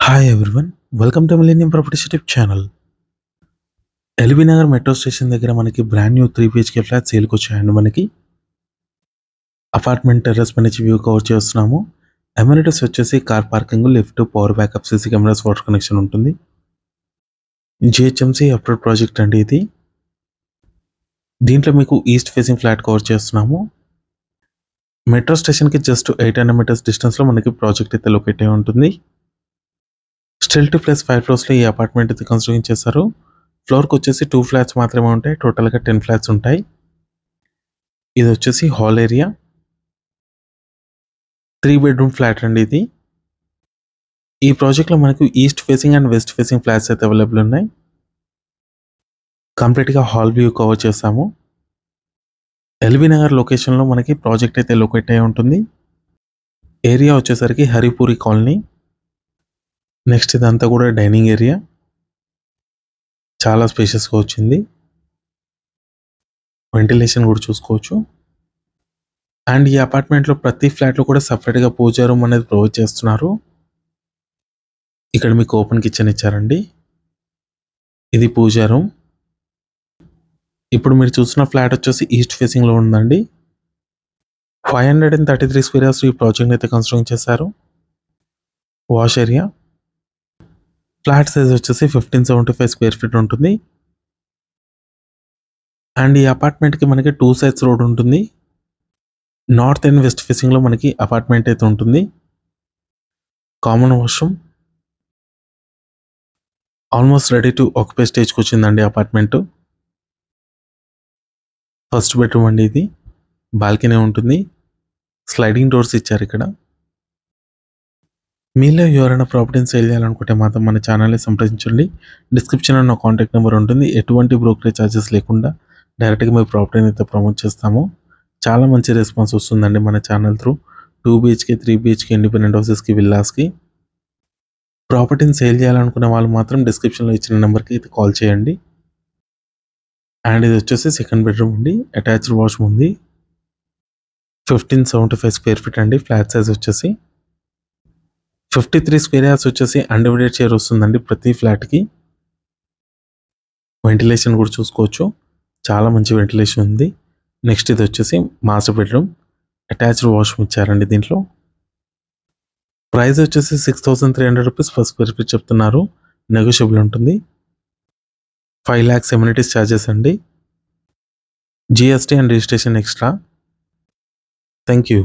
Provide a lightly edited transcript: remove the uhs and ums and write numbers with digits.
Hi everyone, welcome to millennium properties YouTube channel. LB Nagar metro station దగ్గర మనకి brand new 3 BHK flat సేల్కి వచ్చాయండి. మనకి అపార్ట్మెంట్ టెర్రస్ పై నుంచి వ్యూ కవర్ చేస్తున్నాము. అమ్యూనిటీస్ వచ్చేసి car parking, lift, power backup, CC cameras, water connection ఉంటుంది. GHMC approved project అండి ఇది. దీంట్లో మీకు ఈస్ట్ ఫేసింగ్ ఫ్లాట్ కవర్ చేస్తున్నాము. మెట్రో స్టేషన్కి జస్ట్ 800 మీటర్స్ డిస్టెన్స్లో మనకి ప్రాజెక్ట్ అయితే లొకేట్ అయి ఉంటుంది. స్టిల్ట్ ప్లస్ 5 ఫ్లోర్స్లో ఈ అపార్ట్మెంట్ అయితే కన్స్ట్రక్షన్ చేశారు. ఫ్లోర్కి వచ్చేసి 2 ఫ్లాట్స్ మాత్రమే ఉంటాయి. టోటల్గా 10 ఫ్లాట్స్ ఉంటాయి. ఇది వచ్చేసి హాల్ ఏరియా, 3 బెడ్రూమ్ ఫ్లాట్ అండి ఇది. ఈ ప్రాజెక్ట్లో మనకు east facing and west facing flats అయితే అవైలబుల్ ఉన్నాయి. కంప్లీట్గా హాల్ వ్యూ కవర్ చేస్తాము. ఎల్బీ నగర్ లొకేషన్లో మనకి ప్రాజెక్ట్ అయితే లొకేట్ అయి ఉంటుంది. ఏరియా వచ్చేసరికి హరిపూరి కాలనీ. నెక్స్ట్ ఇదంతా కూడా డైనింగ్ ఏరియా, చాలా స్పేషియస్గా వచ్చింది. వెంటిలేషన్ కూడా చూసుకోవచ్చు. అండ్ ఈ అపార్ట్మెంట్లో ప్రతి ఫ్లాట్లో కూడా సపరేట్గా పూజా రూమ్ అనేది ప్రొవైడ్ చేస్తున్నారు. ఇక్కడ మీకు ఓపెన్ కిచెన్ ఇచ్చారండి. ఇది పూజా రూమ్. ఇప్పుడు మీరు చూసిన ఫ్లాట్ వచ్చేసి ఈస్ట్ ఫేసింగ్లో ఉందండి. 533 స్క్వేర్ యార్డ్స్ ఈ ప్రాజెక్ట్ అయితే కన్స్ట్రక్ట్ చేశారు. వాష్ ఏరియా, ఫ్లాట్ సైజ్ వచ్చేసి 1575 స్క్వేర్ ఫీట్ ఉంటుంది. అండ్ ఈ అపార్ట్మెంట్కి మనకి 2 సైడ్స్ రోడ్ ఉంటుంది. నార్త్ అండ్ వెస్ట్ ఫేసింగ్లో మనకి అపార్ట్మెంట్ అయితే ఉంటుంది. Common washroom, almost ready to occupy స్టేజ్కి వచ్చిందండి అపార్ట్మెంట్. ఫస్ట్ బెడ్రూమ్ అండి ఇది. బాల్కనీ ఉంటుంది. స్లైడింగ్ డోర్స్ ఇచ్చారు ఇక్కడ. మీలో ఎవరైనా ప్రాపర్టీని సేల్ చేయాలనుకుంటే మాత్రం మన ఛానల్ని సంప్రదించండి. డిస్క్రిప్షన్లో నా కాంటాక్ట్ నెంబర్ ఉంటుంది. ఎటువంటి బ్రోకరేజ్ ఛార్జెస్ లేకుండా డైరెక్ట్గా మీ ప్రాపర్టీని అయితే ప్రమోట్ చేస్తాము. చాలా మంచి రెస్పాన్స్ వస్తుందండి మన channel through. 2 BHK, 3 BHK independent హౌసెస్కి, విల్లాస్కి ప్రాపర్టీని సేల్ చేయాలనుకునే వాళ్ళు మాత్రం డిస్క్రిప్షన్లో ఇచ్చిన నెంబర్కి అయితే కాల్ చేయండి. అండ్ ఇది వచ్చేసి సెకండ్ బెడ్రూమ్ అండి. అటాచ్డ్ వాష్రూమ్ ఉంది. 1575 స్క్వేర్ ఫీట్ అండి. ఫ్లాట్ సైజ్ వచ్చేసి 53 స్క్వేర్ యార్డ్స్ వచ్చేసి అన్డివైడెడ్ షేర్ వస్తుందండి ప్రతి ఫ్లాట్కి. వెంటిలేషన్ కూడా చూసుకోవచ్చు. చాలా మంచి వెంటిలేషన్ ఉంది. నెక్స్ట్ ఇది వచ్చేసి మాస్టర్ బెడ్రూమ్. అటాచ్డ్ వాష్రూమ్ ఇచ్చారండి దీంట్లో. ప్రైస్ వచ్చేసి 6300 రూపీస్ పర్ స్క్వేర్ ఫీట్ చెప్తున్నారు. నెగోషియబుల్ ఉంటుంది. 5 lakhs ఎమ్యూనిటీస్ ఛార్జెస్ అండి. GST and registration extra. Thank you.